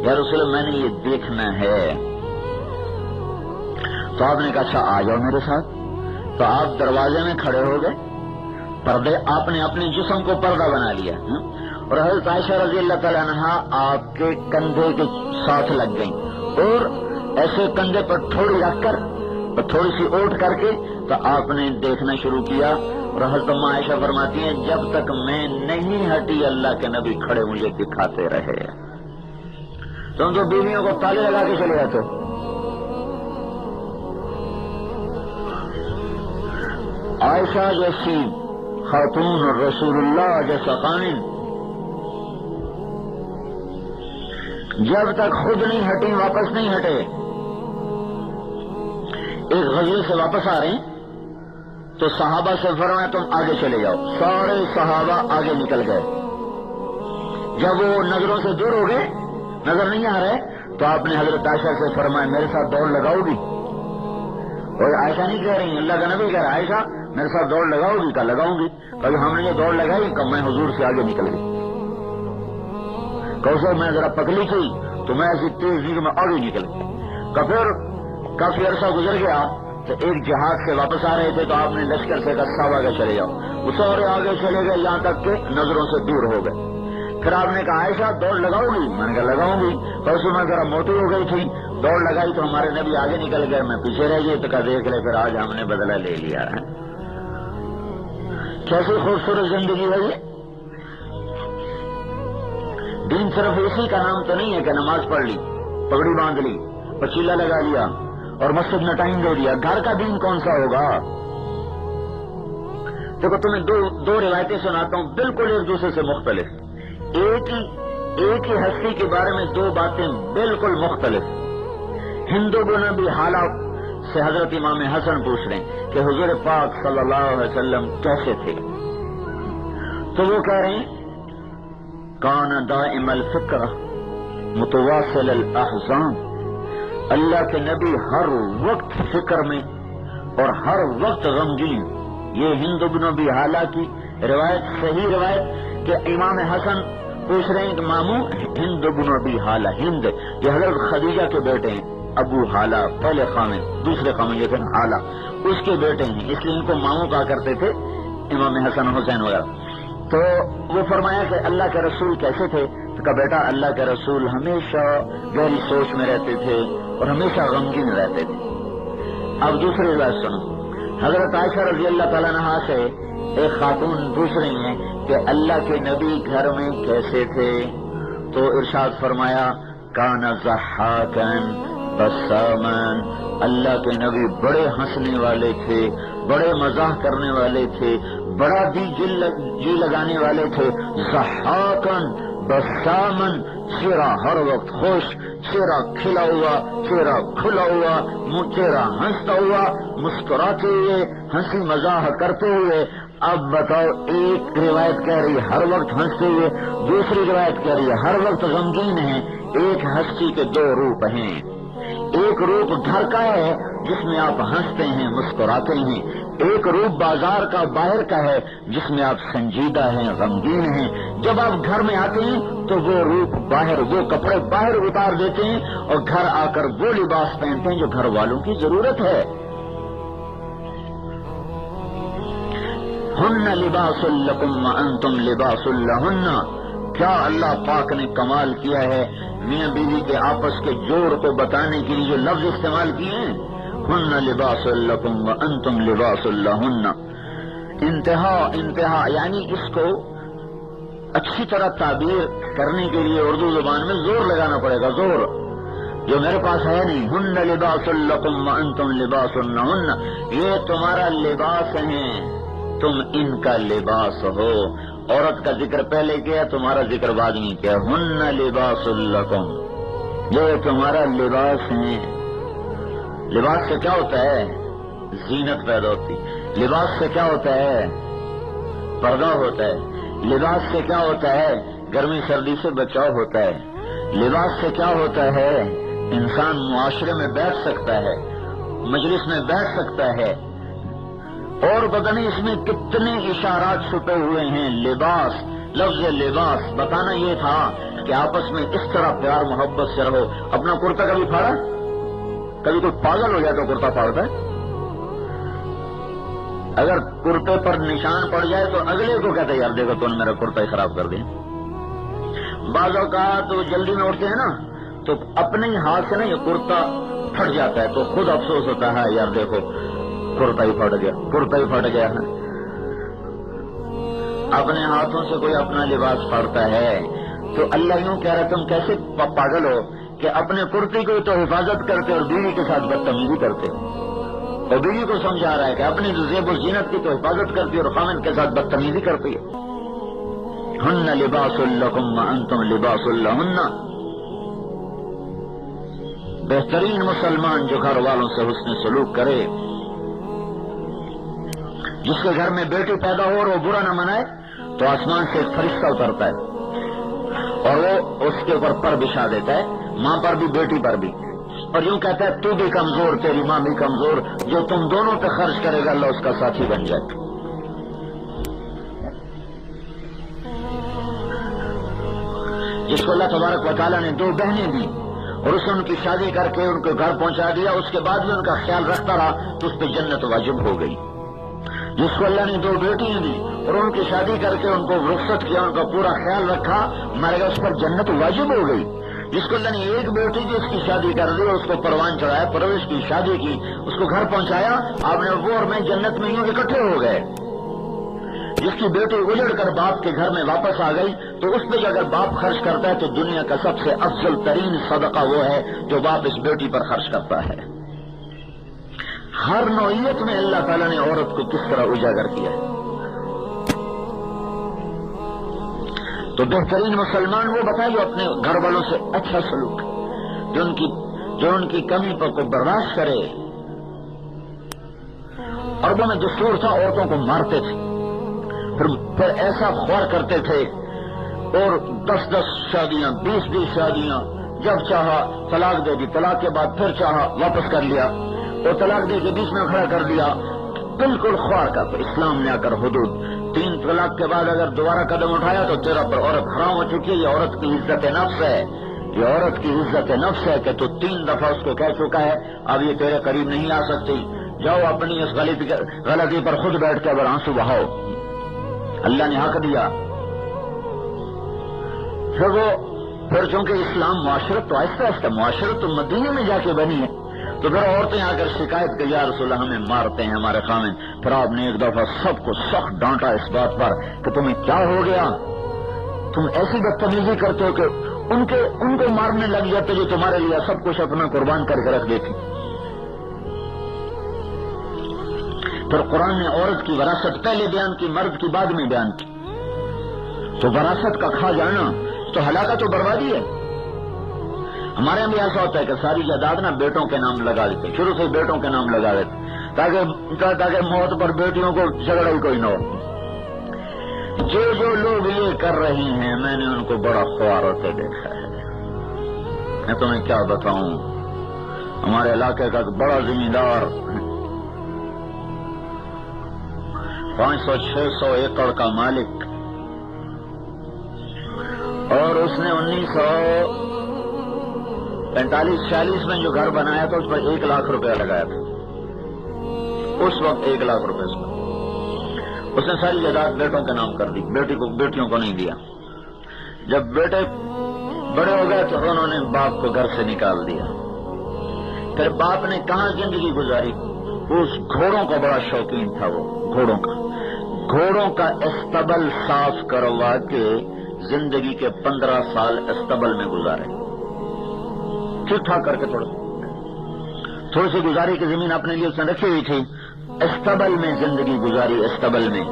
یا رسول اللہ میں نے یہ دیکھنا ہے. تو آپ نے کہا اچھا آ جاؤ میرے ساتھ. تو آپ دروازے میں کھڑے ہو گئے، پردے آپ نے اپنے جسم کو پردہ بنا لیا، اور حضرت عائشہ رضی اللہ تعالیٰ عنہ آپ کے کندھے کے ساتھ لگ گئیں، اور ایسے کندھے پر تھوڑی رکھ کر اور تھوڑی سی اوٹ کر کے تو آپ نے دیکھنا شروع کیا. اور حضرت عائشہ فرماتی ہیں جب تک میں نہیں ہٹی اللہ کے نبی کھڑے مجھے دکھاتے رہے. تم تو بیویوں کو تالے لگا کے چلے جاتے ہو. عائشہ جیسی خاتون اور رسول اللہ جیسا قائم جب تک خود نہیں ہٹی واپس نہیں ہٹے. ایک غزوے سے واپس آ رہے ہیں تو صحابہ سے فرمایا تم آگے چلے جاؤ. سارے صحابہ آگے نکل گئے. جب وہ نظروں سے دور ہو گئے، نظر نہیں آ رہے، تو آپ نے حضرت عائشہ سے فرمایا میرے ساتھ دوڑ لگاؤ گی؟ اور عائشہ نہیں کہہ رہی، اللہ کا نبی کہہ رہا عائشہ میرے ساتھ دوڑ لگاؤ گی؟ کہا لگاؤں گی. کبھی ہم نے یہ دوڑ لگائی کہ میں حضور سے آگے نکل گئی. کہ میں ذرا پکلی تھی تو میں ایسی تیز نہیں کہ میں آگے نکل گئی. کہ پھر کافی عرصہ گزر گیا تو ایک جہاز سے واپس آ رہے تھے تو آپ نے لشکر سے کہا سب آگے چلے جاؤ. وہ سارے آگے چلے گئے یہاں تک کہ نظروں سے دور ہو گئے. پھر آپ نے کہا عائشہ دوڑ لگاؤ گی؟ میں نے کہا لگاؤں گی. پرسوں میں ذرا موٹی ہو گئی تھی، دوڑ لگائی تو ہمارے نبی آگے نکل گئے، میں پیچھے رہ گئی. تو کہا دیکھ لے پھر آج ہم نے بدلہ لے لیا ہے. کیسی خوبصورت زندگی ہے یہ. دین صرف اسی کا نام تو نہیں ہے کہ نماز پڑھ لی، پگڑی باندھ لی، پچیلا لگا لیا اور مسجد میں ٹائم دے دیا. گھر کا دین کون سا ہوگا؟ دیکھو تمہیں دو روایتیں سناتا ہوں بالکل ایک دوسرے سے مختلف. ایک ہی ہستی کے بارے میں دو باتیں بالکل مختلف. ہندو کو نبی حالات سے حضرت امام حسن پوچھ رہے ہیں کہ حضور پاک صلی اللہ علیہ وسلم کیسے تھے؟ تو وہ کہہ رہے ہیں کان دائم الفکر متواصل الاحزان. اللہ کے نبی ہر وقت فکر میں اور ہر وقت غمگین. یہ ہند بن ابی حالہ کی روایت، صحیح روایت کہ امام حسن پوچھ رہے ہیں کہ ماموں ہند بن ابی حالہ، ہند یہ حضرت خدیجہ کے بیٹے ہیں. ابو حالہ پہلے خامن، دوسرے خامن جو تھے حالہ اس کے بیٹے ہیں، اس لیے ان کو ماموں کہا کرتے تھے امام حسن حسین وغیرہ. تو وہ فرمایا کہ اللہ کے رسول کیسے تھے؟ تو کہا بیٹا اللہ کے رسول ہمیشہ گہری سوچ میں رہتے تھے اور ہمیشہ غمگین رہتے تھے. اب دوسری روایت سنو. حضرت عائشہ رضی اللہ تعالیٰ عنہا سے ایک خاتون پوچھ رہی ہیں کہ اللہ کے نبی گھر میں کیسے تھے؟ تو ارشاد فرمایا کان ضحاکن بسامن. اللہ کے نبی بڑے ہنسنے والے تھے، بڑے مزاح کرنے والے تھے، بڑا جی لگانے والے تھے. ضحاکن بسامن، چہرہ ہر وقت خوش، چہرہ کھلا ہوا، چہرہ کھلا ہوا، چہرہ ہنستا ہوا، مسکراتے ہوئے، ہنسی مزاح کرتے ہوئے. اب بتاؤ ایک روایت کہہ رہی ہے ہر وقت ہنستے ہوئے، دوسری روایت کہہ رہی ہے ہر وقت غمگین ہیں. ایک ہستی کے دو روپ ہیں. ایک روپ گھر کا ہے جس میں آپ ہنستے ہیں مسکراتے ہیں، ایک روپ بازار کا باہر کا ہے جس میں آپ سنجیدہ ہیں غمگین ہیں. جب آپ گھر میں آتے ہیں تو وہ روپ باہر، وہ کپڑے باہر اتار دیتے ہیں اور گھر آ کر وہ لباس پہنتے ہیں جو گھر والوں کی ضرورت ہے. ہن لباس لکم وانتم لباس لہن. کیا اللہ پاک نے کمال کیا ہے میاں بیوی کے آپس کے جوڑ کو بتانے کے لیے جو لفظ استعمال کیے ہیں, ہن لباس لکم وانتم لباس لہن. انتہا یعنی اس کو اچھی طرح تعبیر کرنے کے لیے اردو زبان میں زور لگانا پڑے گا, زور جو میرے پاس ہے نہیں. ہن لباس لکم وانتم لباس لہن, یہ تمہارا لباس ہیں, تم ان کا لباس ہو. عورت کا ذکر پہلے کیا, تمہارا ذکر بعد میں کیا. ہن لباس لکم, یہ تمہارا لباس ہیں. لباس سے کیا ہوتا ہے؟ زینت پیدا ہوتی. لباس سے کیا ہوتا ہے؟ پردہ ہوتا ہے. لباس سے کیا ہوتا ہے؟ گرمی سردی سے بچاؤ ہوتا ہے. لباس سے کیا ہوتا ہے؟ انسان معاشرے میں بیٹھ سکتا ہے, مجلس میں بیٹھ سکتا ہے. اور پتہ نہیں اس میں کتنے اشارات چھپے ہوئے ہیں. لباس, لفظ لباس بتانا یہ تھا کہ آپس میں اس طرح پیار محبت سے رہو. اپنا کرتا کبھی پھاڑا؟ کبھی کوئی پاگل ہو جائے تو کرتا پھاڑتا ہے. اگر کرتے پر نشان پڑ جائے تو اگلے کو کہتے یار دیکھو تو نے میرا کرتا ہی خراب کر دیا. بعض اوقات تو جلدی میں اٹھتے ہیں نا تو اپنے ہی ہاتھ سے نا یہ کرتا پھٹ جاتا ہے تو خود افسوس ہوتا ہے یار دیکھو کرتا ہی پھٹ گیا, کرتا ہی پھٹ گیا ہے. اپنے ہاتھوں سے کوئی اپنا لباس پھاڑتا ہے تو اللہ یوں کہہ رہا تم کیسے پاگل ہو کہ اپنے کرتے کی تو حفاظت کرتے اور بیوی کے ساتھ بدتمیزی کرتے ہو. اور بیوی کو سمجھا رہا ہے کہ اپنی زیب و زینت کی تو حفاظت کرتی اور خامد کے ساتھ بدتمیزی کرتی ہے. ہن لباس لکم وانتم لباس لہن. بہترین مسلمان جو گھر والوں سے حسن سلوک کرے, جس کے گھر میں بیٹی پیدا ہو اور وہ برا نہ منائے تو آسمان سے ایک فرشتہ اترتا ہے اور وہ اس کے اوپر پر بچھا دیتا ہے, ماں پر بھی بیٹی پر بھی, اور یوں کہتا ہے تو بھی کمزور تیری ماں بھی کمزور, جو تم دونوں پہ خرچ کرے گا اللہ اس کا ساتھی بن جائے. جس کو اللہ تبارک و تعالیٰ نے دو بہنیں دی اور اسے ان کی شادی کر کے ان کو گھر پہنچا دیا, اس کے بعد بھی ان کا خیال رکھتا رہا تو اس پہ جنت واجب ہو گئی. جس کو اللہ نے دو بیٹیاں دی اور ان کی شادی کر کے ان کو رخصت کیا, ان کا پورا خیال رکھا, مر گیا, اس پر جنت واجب ہو گئی. جس کو اللہ نے ایک بیٹی کی اس کی شادی کر دی, اس کو پروان چڑھایا, پرورش کی, شادی کی, اس کو گھر پہنچایا, آپ نے وہ اور میں جنت میں یوں اکٹھے ہو گئے. جس کی بیٹی اجڑ کر باپ کے گھر میں واپس آ گئی تو اس پہ اگر باپ خرچ کرتا ہے تو دنیا کا سب سے افضل ترین صدقہ وہ ہے جو باپ اس بیٹی پر خرچ کرتا ہے. ہر نوعیت میں اللہ تعالیٰ نے عورت کو کس طرح اجاگر کیا ہے. تو بہترین مسلمان وہ بتائے جو اپنے گھر والوں سے اچھا سلوک, جو ان کی کمی پر کو برداشت کرے. عربوں میں دستور تھا عورتوں کو مارتے تھے, پھر ایسا خوار کرتے تھے اور 10 شادیاں 20 شادیاں, جب چاہا طلاق دے دی, طلاق کے بعد پھر چاہا واپس کر لیا اور طلاق دے کے بیچ میں کھڑا کر دیا, بالکل خوار کا. تو اسلام نے آ کر حدود 3 طلاق کے بعد اگر دوبارہ قدم اٹھایا تو تیرا پر عورت حرام ہو چکی ہے. یہ عورت کی عزت نفس ہے, یہ عورت کی عزت نفس ہے کہ تو 3 دفعہ اس کو کہہ چکا ہے اب یہ تیرے قریب نہیں آ سکتی. جاؤ اپنی اس غلطی پر خود بیٹھ کے اگر آنسو بہاؤ, اللہ نے حق دیا. پھر چونکہ اسلام معاشرت تو آہستہ آہستہ معاشرت تو مدینے میں جا کے بنی ہے, تو پھر عورتیں آ کر شکایت کی یا رسول اللہ ہمیں مارتے ہیں ہمارے خامن. پھر آپ نے ایک دفعہ سب کو سخت ڈانٹا اس بات پر کہ تمہیں کیا ہو گیا, تم ایسی بدتمیزی کرتے ہو کہ ان کو مارنے لگ جاتے جو تمہارے لیے سب کچھ اپنا قربان کر کے رکھ دیتی. پھر قرآن نے عورت کی وراثت پہلے بیان کی, مرد کی بعد میں بیان کی. تو وراثت کا کھا جانا تو ہلاکت و بربادی ہے. ہمارے یہاں بھی ایسا ہوتا ہے کہ ساری جائیداد نا بیٹوں کے نام لگا دیتے, شروع سے بیٹوں کے نام لگا دیتے تاکہ موت پر بیٹیوں کو جھگڑا ہی کوئی نہ ہو. جو لوگ یہ کر رہے ہیں میں نے ان کو بڑا خوار ہوتے دیکھا ہے. میں تمہیں کیا بتاؤں, ہمارے علاقے کا بڑا زمیندار 500-600 ایکڑ کا مالک, اور اس نے 1945-46 میں جو گھر بنایا تھا اس پر 1 لاکھ روپیہ لگایا تھا. اس وقت 1 لاکھ روپے اس پر. اس نے ساری جائیداد بیٹوں کے نام کر دی، بیٹیوں کو نہیں دیا۔ جب بیٹے بڑے ہو گئے تو انہوں نے باپ کو گھر سے نکال دیا۔ پھر باپ نے کہاں زندگی گزاری؟ اس گھوڑوں کا بڑا شوقین تھا، وہ گھوڑوں کا استبل صاف کروا کے زندگی کے 15 سال استبل میں گزارے، ٹھیک ٹھاک کر کے تھوڑی سی گزاری کی زمین اپنے لیے اس نے رکھی ہوئی تھی، استبل میں زندگی گزاری، استبل میں۔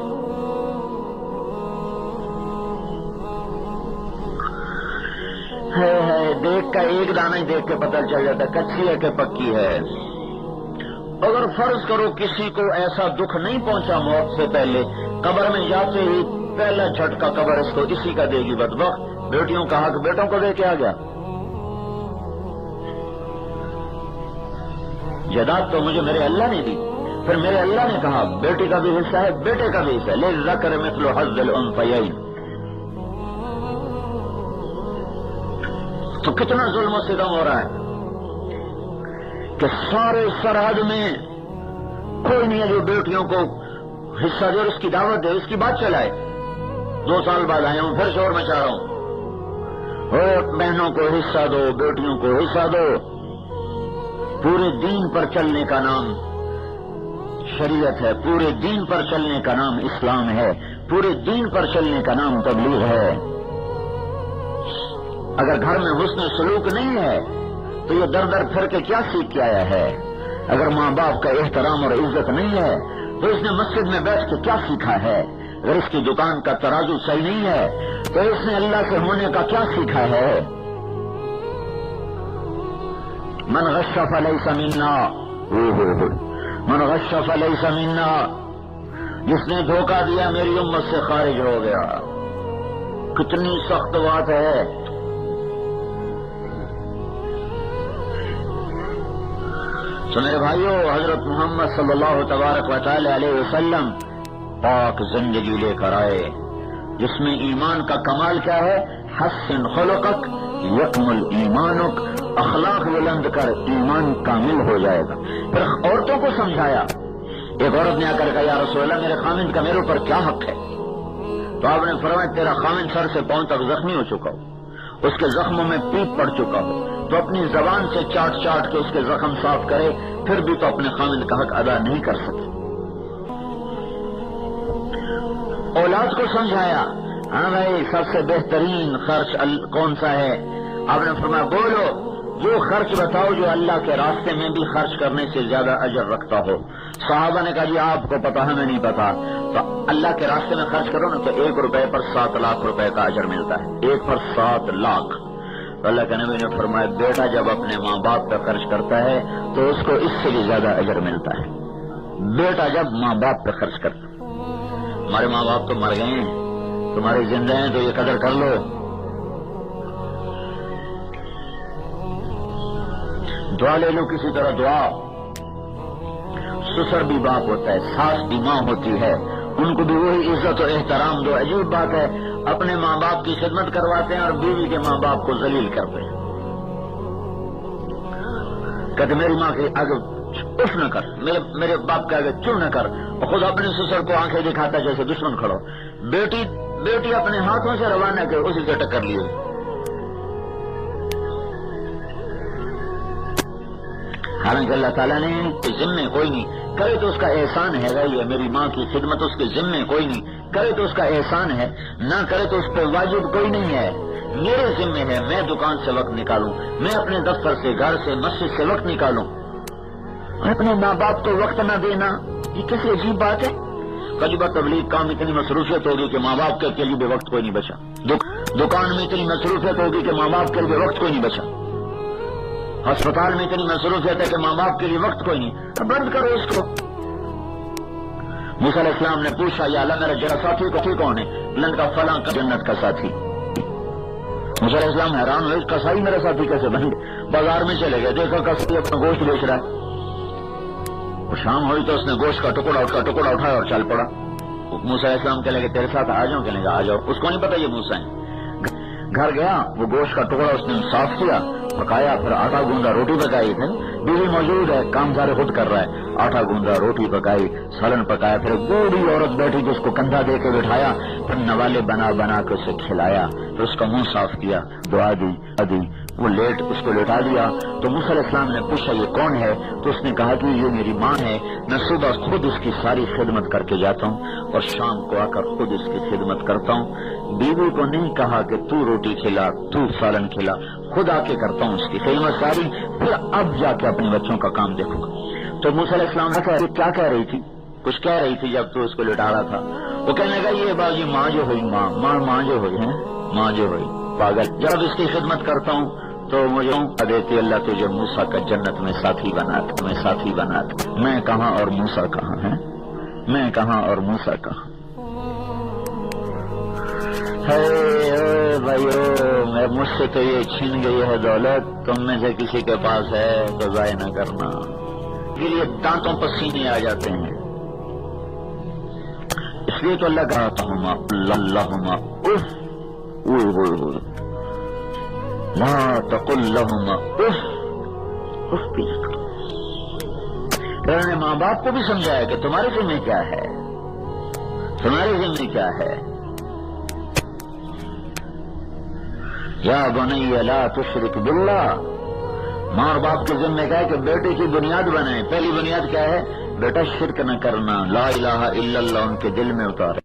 دیکھ کا ایک دانہ ہی دیکھ کے پتہ چل جاتا کچی ہے کہ پکی ہے۔ اگر فرض کرو کسی کو ایسا دکھ نہیں پہنچا موت سے پہلے، قبر میں جاتے ہی پہلا جھٹکا قبر اس کو اسی کا دے گی، بدبخت بیٹیوں کا حق بیٹوں کو دے کے آ گیا۔ جائیداد تو مجھے میرے اللہ نے دی، پھر میرے اللہ نے کہا بیٹی کا بھی حصہ ہے، بیٹے کا بھی حصہ ہے، للذکر مثل حظ الانثیین۔ تو کتنا ظلم و ستم ہو رہا ہے کہ سارے سرحد میں کوئی نہیں ہے جو بیٹیوں کو حصہ دے اور اس کی دعوت دے، اس کی بات چلائے۔ 2 سال بعد آیا ہوں، پھر شور مچا رہا ہوں، بہنوں کو حصہ دو، بیٹیوں کو حصہ دو۔ پورے دین پر چلنے کا نام شریعت ہے، پورے دین پر چلنے کا نام اسلام ہے، پورے دین پر چلنے کا نام تبلیغ ہے۔ اگر گھر میں حسن سلوک نہیں ہے تو یہ در در پھر کے کیا سیکھ کے آیا ہے؟ اگر ماں باپ کا احترام اور عزت نہیں ہے تو اس نے مسجد میں بیٹھ کے کیا سیکھا ہے؟ اگر اس کی دکان کا ترازو صحیح نہیں ہے تو اس نے اللہ سے ہونے کا کیا سیکھا ہے؟ من غش فلیس منا، من غش فلیس منا، جس نے دھوکہ دیا میری امت سے خارج ہو گیا۔ کتنی سخت بات ہے۔ تو میرے بھائیوں، حضرت محمد صلی اللہ تبارک و تعالی علیہ وسلم پاک زندگی لے کر آئے جس میں ایمان کا کمال کیا ہے؟ حسن خلقک یکمل ایمانک، اخلاق بلند کر ایمان کامل ہو جائے گا۔ پھر عورتوں کو سمجھایا، ایک عورت نے آ کر کہا یا رسول اللہ میرے خامند کا میرے اوپر کیا حق ہے؟ تو آپ نے فرمایا تیرا خامند سر سے پاؤں تک زخمی ہو چکا ہو، اس کے زخموں میں پیپ پڑ چکا ہو، تو اپنی زبان سے چاٹ چاٹ کے اس کے زخم صاف کرے، پھر بھی تو اپنے خامند کا حق ادا نہیں کر سکے۔ اولاد کو سمجھایا، ہاں بھائی سب سے بہترین خرچ کون سا ہے؟ آپ نے فرمایا بولو، جو خرچ بتاؤ جو اللہ کے راستے میں بھی خرچ کرنے سے زیادہ اجر رکھتا ہو۔ صحابہ نے کہا جی آپ کو پتا، ہمیں نہیں پتا۔ تو اللہ کے راستے میں خرچ کرو نا تو 1 روپے پر 7 لاکھ روپے کا اجر ملتا ہے، 1 پر 7 لاکھ۔ تو اللہ کے نبی نے فرمایا بیٹا جب اپنے ماں باپ پہ خرچ کرتا ہے تو اس کو اس سے بھی زیادہ اجر ملتا ہے۔ بیٹا جب ماں باپ پہ خرچ کرتا ہے۔ ہمارے ماں باپ تو مر گئے ہیں، تمہارے زندہ ہیں تو یہ قدر کر لو۔ دعا لے لو کسی طرح دعا۔ سسر بھی باپ ہوتا ہے، ساس بھی ماں ہوتی ہے، ان کو بھی وہی عزت و احترام دو۔ عجیب بات ہے، اپنے ماں باپ کی خدمت کرواتے ہیں اور بیوی کے ماں باپ کو ذلیل کرتے ہیں۔ کہتے میری ماں کے آگے اف نہ کر، میرے باپ کے آگے چڑ نہ کر، اور خود اپنے سسر کو آنکھیں دکھاتا ہے جیسے دشمن کھڑو۔ بیٹی اپنے ہاتھوں سے روانہ کر اسی سے ٹکر لیے۔ حالانکہ اللہ تعالیٰ نے ذمے کوئی نہیں کرے تو اس کا احسان ہے گا، یہ میری ماں کی خدمت اس کے ذمے کوئی نہیں کرے تو اس کا احسان ہے، نہ کرے تو اس پہ واجب کوئی نہیں ہے، میرے ذمے ہے۔ میں دکان سے وقت نکالوں، میں اپنے دفتر سے، گھر سے، مسجد سے وقت نکالوں، اپنے ماں باپ کو وقت نہ دینا یہ کیسی عجیب بات ہے۔ کئی بار تبلیغ کام اتنی مصروفیت ہوگی کہ ماں باپ کے لیے بھی وقت کوئی نہیں بچا، دکان میں اتنی مصروفیت ہوگی کہ ماں باپ کے لیے وقت کوئی نہیں بچا، ہسپتال میں اتنی مصروفیت ہے کہ ماں باپ کے لیے وقت کوئی نہیں۔ بند کرو اس کو۔ موسیٰ علیہ السلام نے پوچھا یا اللہ میرا جرا ساتھی کون ہے؟ لن کا فلاں کا جنت کا ساتھی۔ موسیٰ علیہ السلام حیران ہوئے کسائی میرا ساتھی کیسے بن گئے؟ بازار میں چلے گئے، دیکھا کسائی اپنا گوشت بیچ رہا ہے۔ شام ہوئی تو اس نے گوشت کا ٹکڑا اٹھایا اور چل پڑا۔ موسیٰ علیہ السلام کہنے لگے تیرے ساتھ آ جاؤں؟ کہنے لگا آ جاؤ۔ اس کو نہیں پتا یہ موسیٰ ہے۔ گھر گیا، وہ گوشت کا ٹکڑا اس نے صاف کیا، پکایا، پھر آٹا گوندا، روٹی پکائی، بیوی موجود ہے، کام سارے خود کر رہا ہے۔ آٹا گوندا، روٹی پکائی، سالن پکایا، پھر بوڑھی عورت بیٹھی جس کو کندھا دے کے بٹھایا، پھر نوالے بنا بنا کے اسے کھلایا، پھر اس کا منہ صاف کیا، دعا دی، وہ اس کو لٹا دیا۔ تو موسیٰ علیہ السلام نے پوچھا یہ کون ہے؟ تو اس نے کہا کہ یہ میری ماں ہے، میں صبح خود اس کی ساری خدمت کر کے جاتا ہوں اور شام کو آ کر خود اس کی خدمت کرتا ہوں۔ بیوی کو نہیں کہا کہ تو روٹی کھلا، تو سالن کھلا، خود آ کے کرتا ہوں اس کی خدمت ساری، پھر اب جا کے اپنے بچوں کا کام دیکھوں گا۔ تو موسیٰ علیہ السلام نے کیا کہہ رہی تھی؟ کچھ کہہ رہی تھی جب تو اس کو لٹا رہا تھا۔ وہ کہنے لگا یہ بات، یہ ماں جو ہوئی، ماں جو ہوئی ہے، ماں جو ہوئی پاگل، جب اس کی خدمت کرتا ہوں تو مجھے دیتی اللہ تجھے موسیٰ کا جنت میں ساتھی بناتا، میں کہاں اور موسیٰ کہاں ہے، میں کہاں اور موسیٰ کہاں۔ بھائیو، مجھ سے تو یہ چھن گئی ہے دولت، تم میں سے کسی کے پاس ہے تو ضائع نہ کرنا، کے لیے دانتوں پر سینے آ جاتے ہیں۔ اس لیے تو اللہ کہتا ہوں اللہما اف لا تقل لهما اف بھی نہ کرو۔ پھر نے ماں باپ کو بھی سمجھایا کہ تمہارے ذمہ کیا ہے، تمہارے ذمہ کیا ہے۔ یا بنی لا تشرک باللہ، ماں اور باپ کے ذمہ کیا ہے کہ بیٹے کی بنیاد بنائیں۔ پہلی بنیاد کیا ہے؟ بیٹا شرک نہ کرنا، لا الہ الا اللہ ان کے دل میں اتارے۔